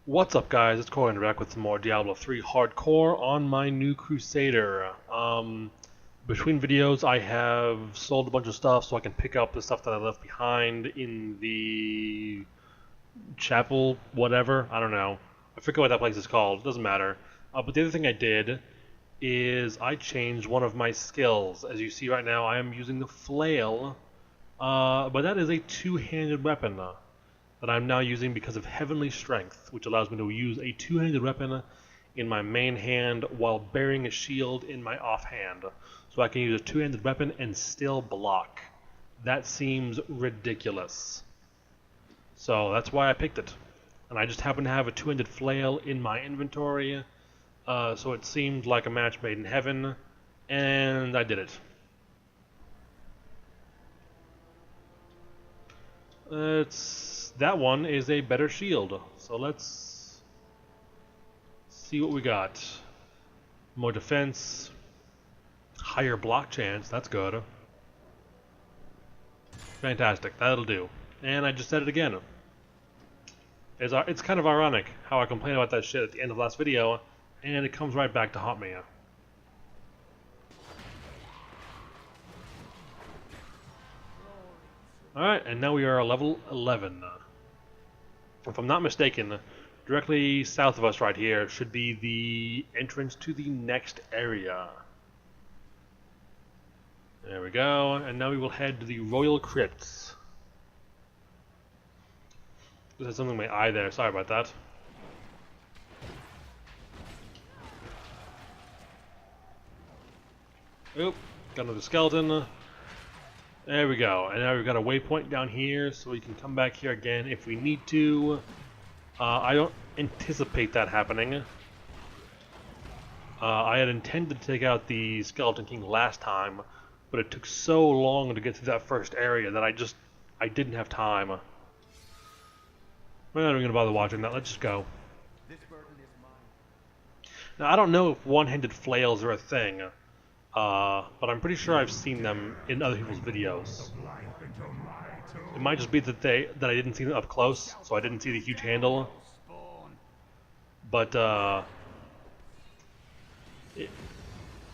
What's up, guys? It's Corey back with some more Diablo 3 Hardcore on my new Crusader. Between videos, I have sold a bunch of stuff so I can pick up the stuff that I left behind in the chapel, whatever. I don't know. I forget what that place is called. It doesn't matter. But the other thing I did is I changed one of my skills. As you see right now, I am using the flail, but that is a two-handed weapon that I'm now using because of Heavenly Strength, which allows me to use a two-handed weapon in my main hand while bearing a shield in my offhand. So I can use a two-handed weapon and still block. That seems ridiculous. So that's why I picked it. And I just happen to have a two-handed flail in my inventory, so it seemed like a match made in heaven, and I did it. That one is a better shield. So let's see what we got. More defense, higher block chance. That's good. Fantastic. That'll do. And I just said it again. It's kind of ironic how I complained about that shit at the end of last video, and it comes right back to haunt me. Alright, and now we are level 11. If I'm not mistaken, directly south of us right here should be the entrance to the next area. There we go, and now we will head to the Royal Crypts. There's something in my eye there, sorry about that. Oop, got another skeleton. There we go, and now we've got a waypoint down here, so we can come back here again if we need to. I don't anticipate that happening. I had intended to take out the Skeleton King last time, but it took so long to get through that first area that I didn't have time. We're not even going to bother watching that, let's just go. Now, I don't know if one-handed flails are a thing. But I'm pretty sure I've seen them in other people's videos. It might just be that I didn't see them up close, so I didn't see the huge handle. But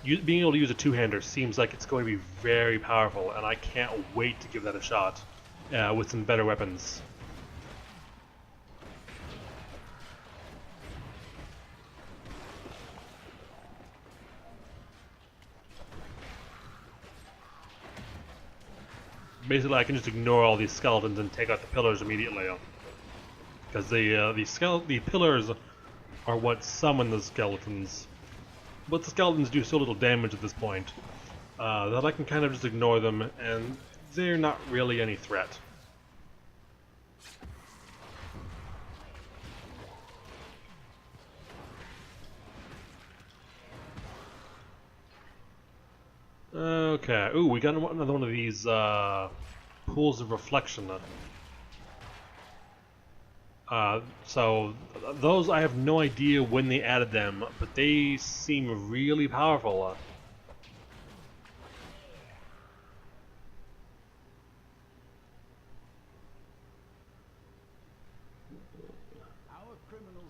being able to use a two-hander seems like it's going to be very powerful, and I can't wait to give that a shot with some better weapons. Basically, I can just ignore all these skeletons and take out the pillars immediately, because the pillars are what summon the skeletons. But the skeletons do so little damage at this point that I can kind of just ignore them, and they're not really any threat. Okay. Ooh, we got another one of these pools of reflection. So those I have no idea when they added them, but they seem really powerful.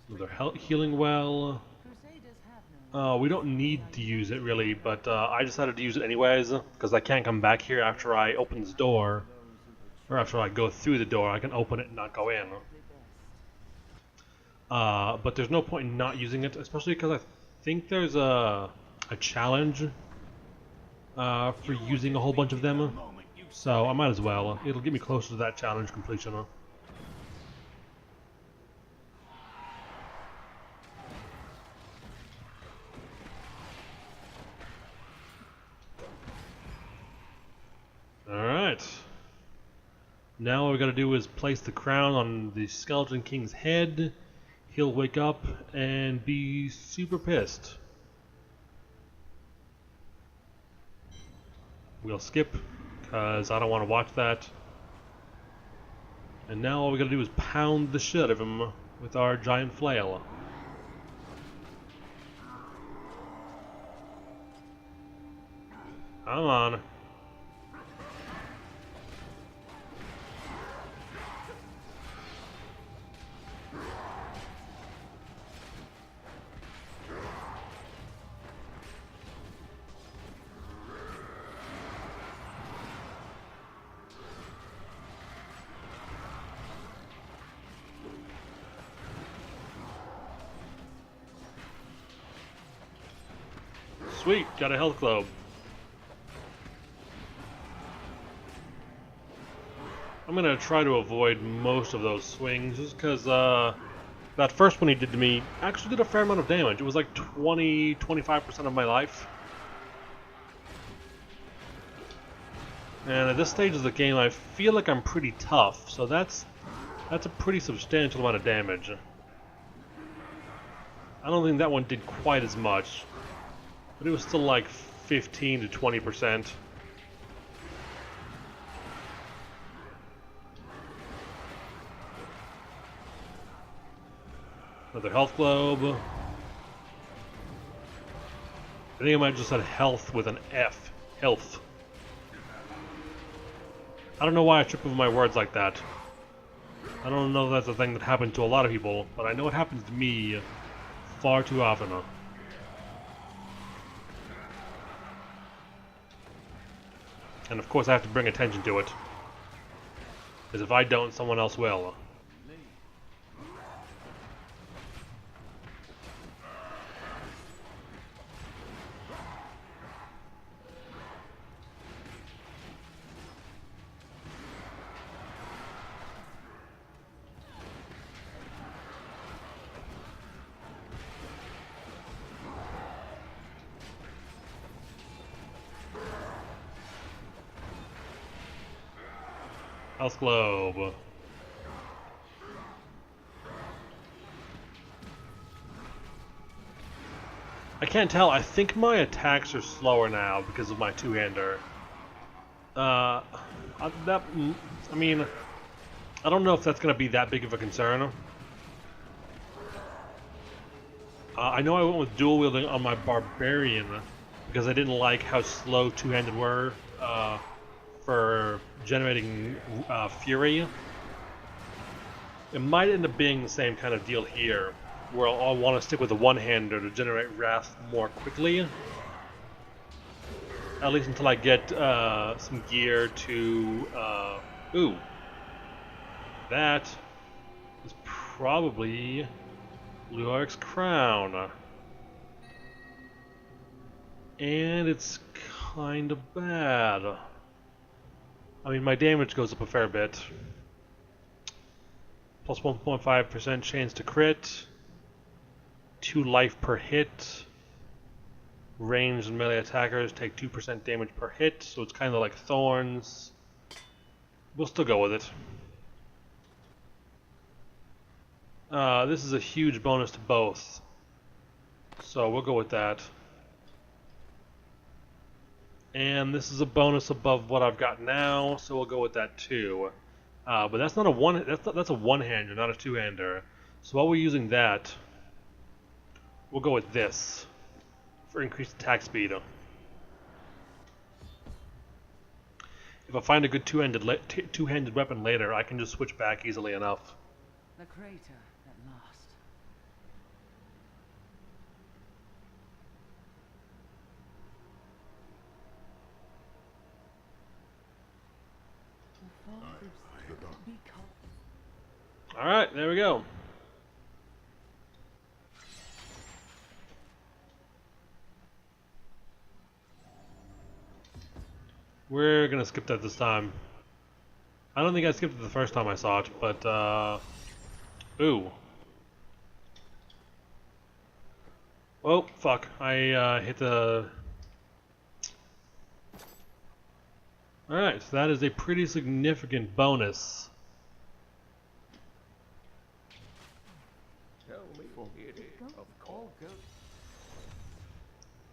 They're healing well. We don't need to use it really, but I decided to use it anyways, because I can't come back here after I open this door, or after I go through the door. I can open it and not go in. But there's no point in not using it, especially because I think there's a challenge for using a whole bunch of them, so I might as well. It'll get me closer to that challenge completion. Alright. Now all we gotta do is place the crown on the Skeleton King's head. He'll wake up and be super pissed. We'll skip, because I don't want to watch that. And now all we gotta do is pound the shit out of him with our giant flail. Come on. Sweet, got a health globe. I'm gonna try to avoid most of those swings, just because that first one he did to me actually did a fair amount of damage. It was like 20-25% of my life. And at this stage of the game, I feel like I'm pretty tough, so that's a pretty substantial amount of damage. I don't think that one did quite as much, but it was still like 15 to 20%. Another health globe. I think I might have just said health with an F. Health. I don't know why I trip over my words like that. I don't know if that's a thing that happened to a lot of people, but I know it happens to me far too often. And of course I have to bring attention to it. Because if I don't, someone else will. Health globe. I can't tell. I think my attacks are slower now because of my two-hander. I mean, I don't know if that's going to be that big of a concern. I know I went with dual wielding on my barbarian because I didn't like how slow two-handed were for generating fury. It might end up being the same kind of deal here, where I'll want to stick with the one-hander to generate wrath more quickly. At least until I get some gear to... ooh. That is probably Luaric's crown. And it's kind of bad. I mean, my damage goes up a fair bit. Plus 1.5% chance to crit. 2 life per hit. Ranged and melee attackers take 2% damage per hit, so it's kind of like thorns. We'll still go with it. This is a huge bonus to both, so we'll go with that. And this is a bonus above what I've got now, so we'll go with that too. But that's not a one. That's a one-hander, not a two-hander. So while we're using that, we'll go with this for increased attack speed. If I find a good two-handed weapon later, I can just switch back easily enough. The crater at last. Alright, there we go. We're gonna skip that this time. I don't think I skipped it the first time I saw it, but ooh. Oh, fuck. I hit the... Alright, so that is a pretty significant bonus.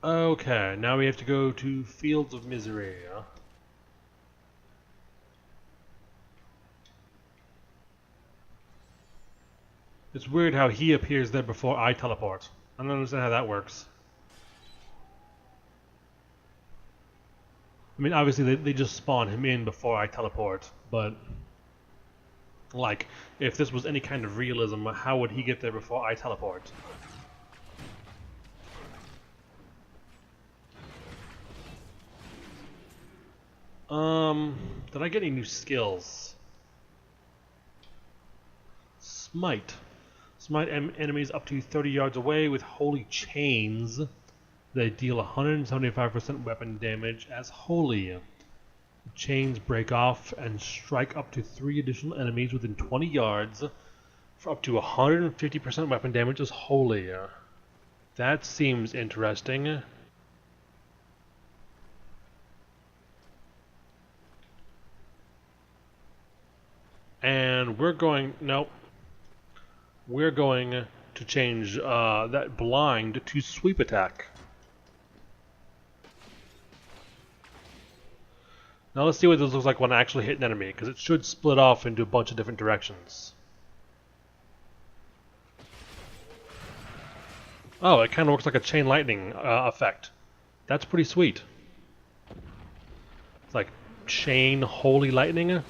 Okay, now we have to go to Fields of Misery. It's weird how he appears there before I teleport. I don't understand how that works. I mean, obviously they just spawn him in before I teleport, but... like, if this was any kind of realism, how would he get there before I teleport? Did I get any new skills? Smite. Smite enemies up to 30 yards away with holy chains. They deal 175% weapon damage as holy. Chains break off and strike up to 3 additional enemies within 20 yards for up to 150% weapon damage as holy. That seems interesting. And we're going... Nope. We're going to change that blind to sweep attack. Now let's see what this looks like when I actually hit an enemy, because it should split off into a bunch of different directions. Oh, it kind of looks like a chain lightning effect. That's pretty sweet. It's like chain holy lightning.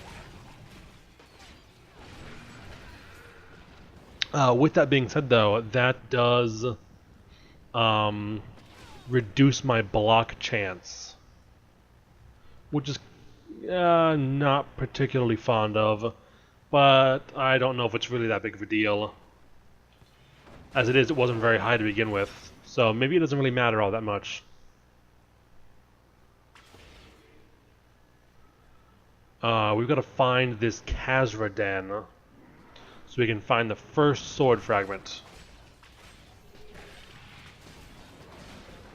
With that being said, though, that does reduce my block chance, which is not particularly fond of, but I don't know if it's really that big of a deal. As it is, it wasn't very high to begin with, so maybe it doesn't really matter all that much. We've got to find this Khazra den, so we can find the first sword fragment.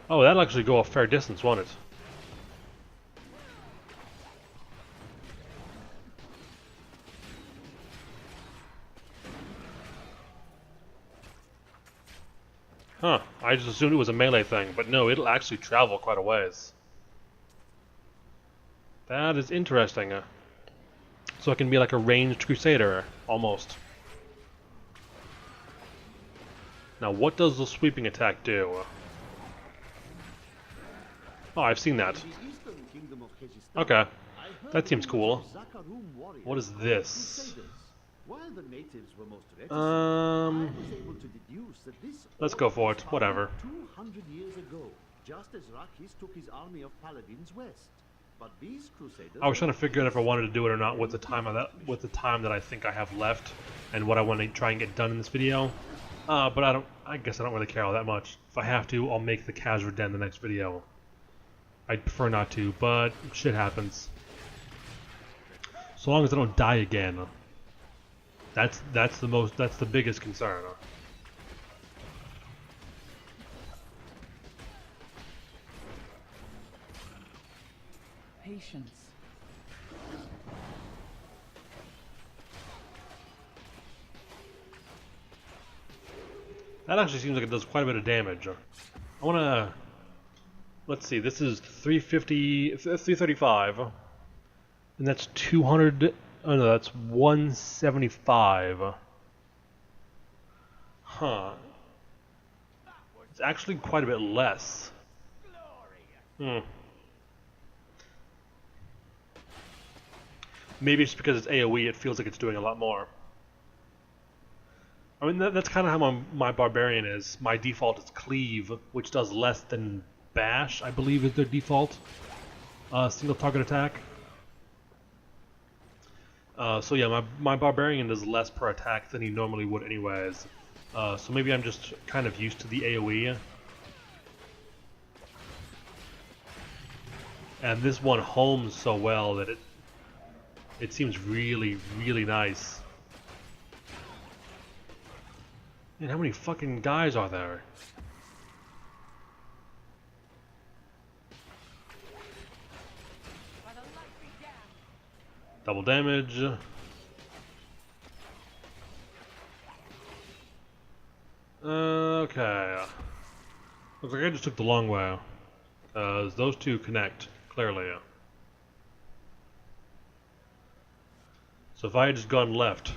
Oh, that'll actually go a fair distance, won't it? Huh, I just assumed it was a melee thing, but no, it'll actually travel quite a ways. That is interesting. So it can be like a ranged Crusader, almost. Now, what does the sweeping attack do? Oh, I've seen that. Okay, that seems cool. What is this? Let's go for it. Whatever. 200 years ago, just as Rakis took his army of paladins west. But these Crusaders I was trying to figure out if I wanted to do it or not with the time that I think I have left and what I want to try and get done in this video. But I guess I don't really care all that much. If I have to, I'll make the Khazra den the next video. I'd prefer not to, but shit happens. So long as I don't die again. That's the biggest concern. Patience. That actually seems like it does quite a bit of damage. I wanna... Let's see, this is 335. And that's 200... Oh no, that's 175. Huh. It's actually quite a bit less. Maybe it's because it's AoE, it feels like it's doing a lot more. I mean, that's kind of how my Barbarian is. My default is Cleave, which does less than Bash, I believe is their default single target attack. So yeah, my Barbarian does less per attack than he normally would anyways. So maybe I'm just kind of used to the AoE. And this one homes so well that it seems really, really nice. Man, how many fucking guys are there? Double damage. Okay. Looks like I just took the long way. Those two connect, clearly. So if I had just gone left,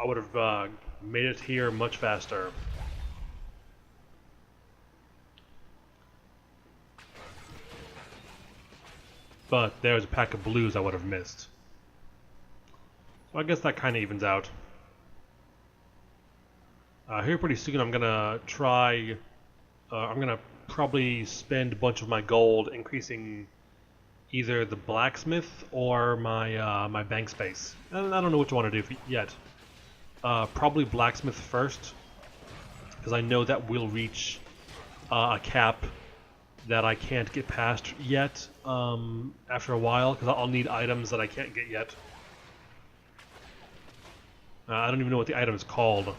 I would have made it here much faster. But there's a pack of blues I would have missed. So I guess that kind of evens out. Here pretty soon I'm gonna try... I'm gonna probably spend a bunch of my gold increasing either the blacksmith or my my bank space. And I don't know what I want to do yet. Probably blacksmith first, because I know that will reach a cap that I can't get past yet after a while, because I'll need items that I can't get yet. I don't even know what the item is called.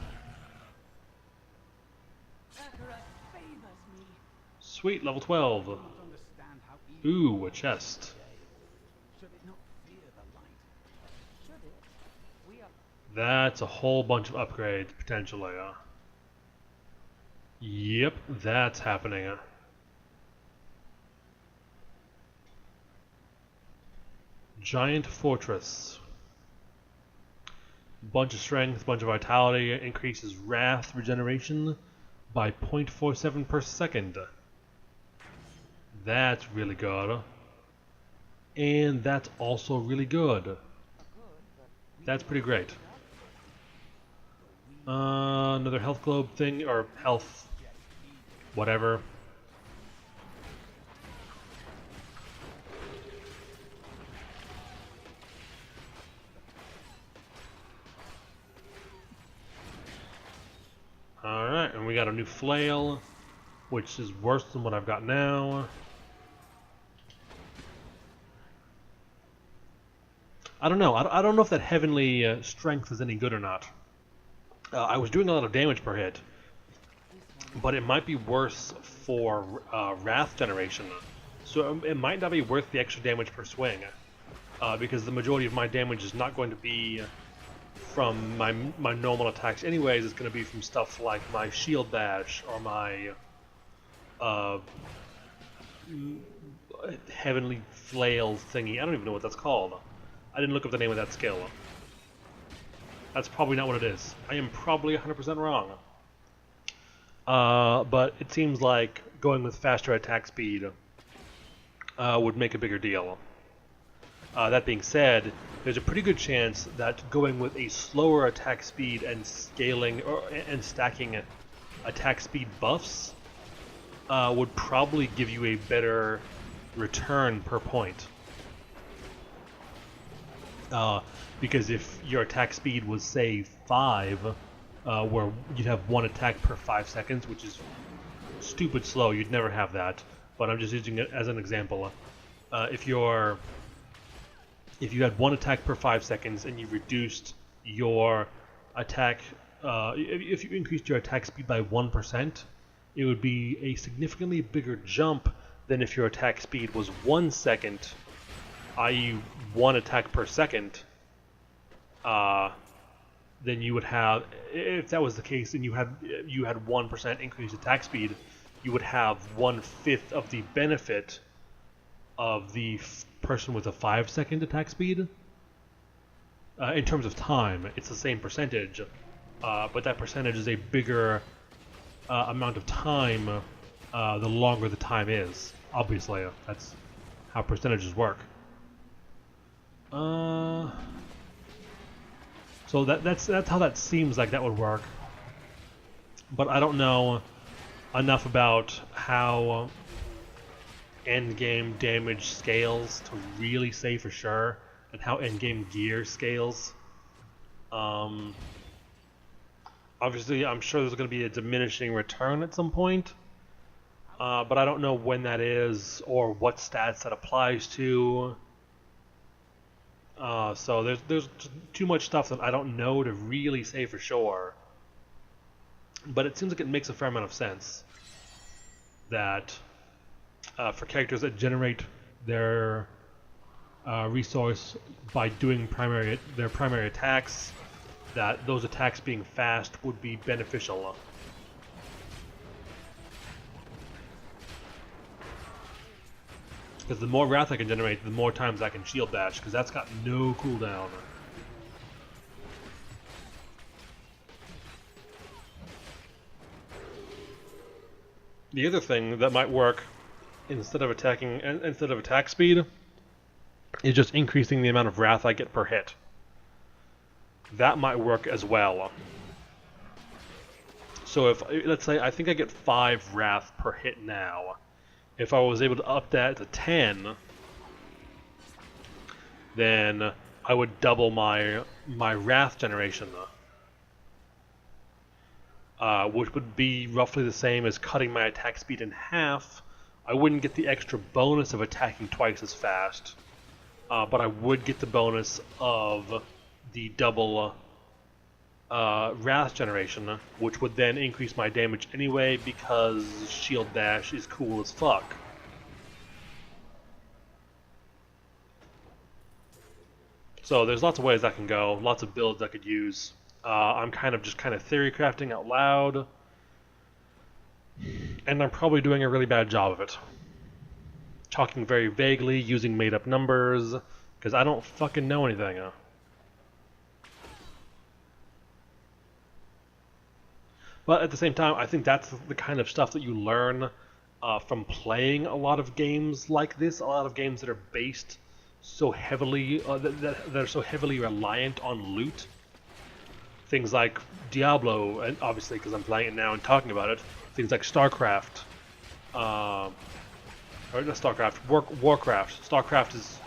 Sweet, level 12. Ooh, a chest. That's a whole bunch of upgrades, potentially. Yep, that's happening. Giant Fortress. Bunch of strength, bunch of vitality, increases wrath regeneration by 0.47 per second. That's really good. And that's also really good. That's pretty great. Another health globe thing, or health, whatever. Alright, and we got a new flail, which is worse than what I've got now. I don't know. I don't know if that heavenly strength is any good or not. I was doing a lot of damage per hit, but it might be worse for wrath generation. So it might not be worth the extra damage per swing, because the majority of my damage is not going to be from my normal attacks anyways. It's going to be from stuff like my shield bash or my heavenly flail thingy. I don't even know what that's called. I didn't look up the name of that skill. That's probably not what it is. I am probably 100% wrong. But it seems like going with faster attack speed would make a bigger deal. That being said, there's a pretty good chance that going with a slower attack speed and scaling and stacking attack speed buffs would probably give you a better return per point. Because if your attack speed was, say, 5, where you'd have 1 attack per 5 seconds, which is stupid slow, you'd never have that, but I'm just using it as an example. If you had 1 attack per 5 seconds and you reduced your attack, if you increased your attack speed by 1%, it would be a significantly bigger jump than if your attack speed was 1 second, i.e. 1 attack per second. Then you would have, if that was the case, and you had 1% increased attack speed, you would have 1/5 of the benefit of the person with a 5-second attack speed. In terms of time, it's the same percentage, but that percentage is a bigger amount of time the longer the time is. Obviously, that's how percentages work. So that's how that seems like that would work, but I don't know enough about how endgame damage scales to really say for sure, and how endgame gear scales. Obviously, I'm sure there's going to be a diminishing return at some point, but I don't know when that is or what stats that applies to. So there's too much stuff that I don't know to really say for sure. But it seems like it makes a fair amount of sense that for characters that generate their resource by doing their primary attacks, that those attacks being fast would be beneficial. Because the more wrath I can generate, the more times I can shield bash, because that's got no cooldown. The other thing that might work instead of attack speed is just increasing the amount of wrath I get per hit. That might work as well. So if, let's say, I think I get 5 wrath per hit now. If I was able to up that to 10, then I would double my wrath generation, which would be roughly the same as cutting my attack speed in half, I wouldn't get the extra bonus of attacking twice as fast, but I would get the bonus of the double wrath generation, which would then increase my damage anyway because shield dash is cool as fuck. So there's lots of ways that can go, lots of builds I could use. I'm kind of theory crafting out loud, and I'm probably doing a really bad job of it. Talking very vaguely, using made up numbers, because I don't fucking know anything. But at the same time, I think that's the kind of stuff that you learn from playing a lot of games like this, a lot of games that are based so heavily, that are so heavily reliant on loot. Things like Diablo, and obviously because I'm playing it now and talking about it, things like StarCraft, or not StarCraft, Warcraft. StarCraft is,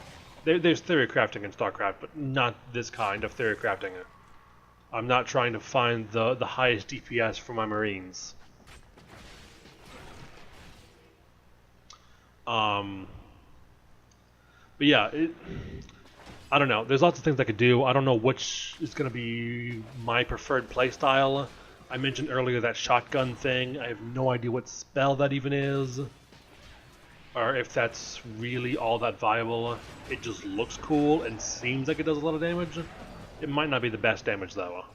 there's theory crafting in StarCraft, but not this kind of theory crafting. I'm not trying to find the highest DPS for my Marines. But yeah, I don't know. There's lots of things I could do. I don't know which is going to be my preferred playstyle. I mentioned earlier that shotgun thing. I have no idea what spell that even is, or if that's really all that viable. It just looks cool and seems like it does a lot of damage. It might not be the best damage though.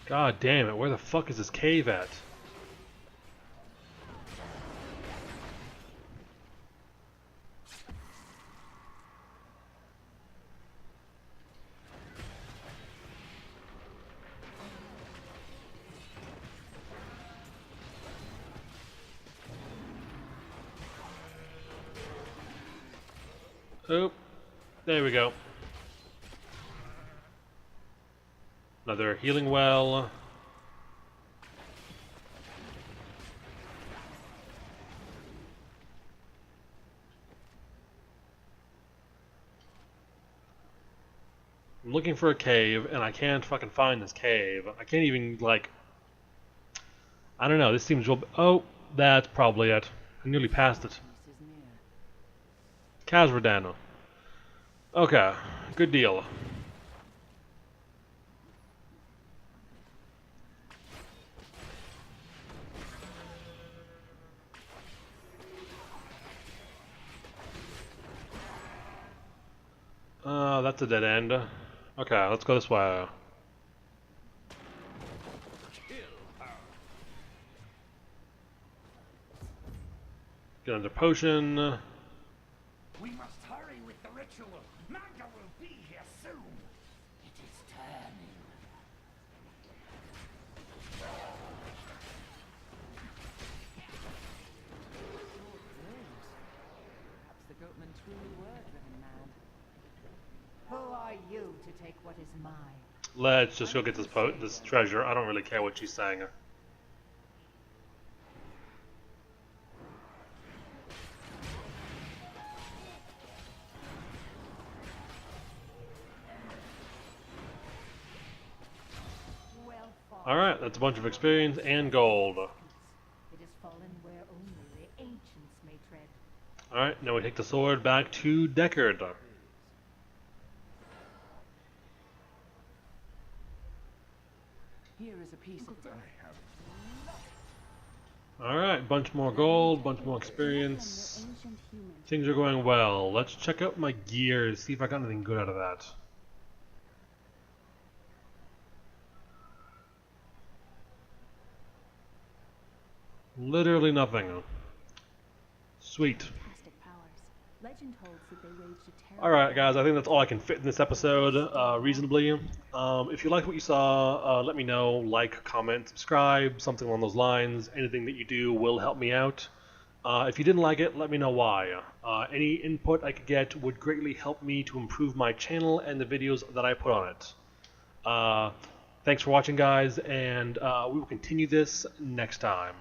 God damn it, where the fuck is this cave at? Oh, there we go. Another healing well. I'm looking for a cave, and I can't fucking find this cave. I can't even, like... I don't know, this seems real... Oh, that's probably it. I nearly passed it. Kazradano. Okay, good deal. That's a dead end. Okay, let's go this way. Get another potion. We must hurry with the ritual. Manga will be here soon. It is turning. Perhaps the goatman truly were driven mad. Who are you to take what is mine? Let's just go get this treasure. I don't really care what she's saying. Well fought. Alright, that's a bunch of experience and gold. It has fallen where only the ancients may tread. Alright, now we take the sword back to Deckard. Here is a piece of it. Alright, bunch more gold, bunch more experience. Things are going well. Let's check out my gear, see if I got anything good out of that. Literally nothing. Sweet. Fantastic powers. Legend holds that they waged a terrible... Alright guys, I think that's all I can fit in this episode reasonably. If you liked what you saw, let me know. Like, comment, subscribe, something along those lines. Anything that you do will help me out. If you didn't like it, let me know why. Any input I could get would greatly help me to improve my channel and the videos that I put on it. Thanks for watching guys, and we will continue this next time.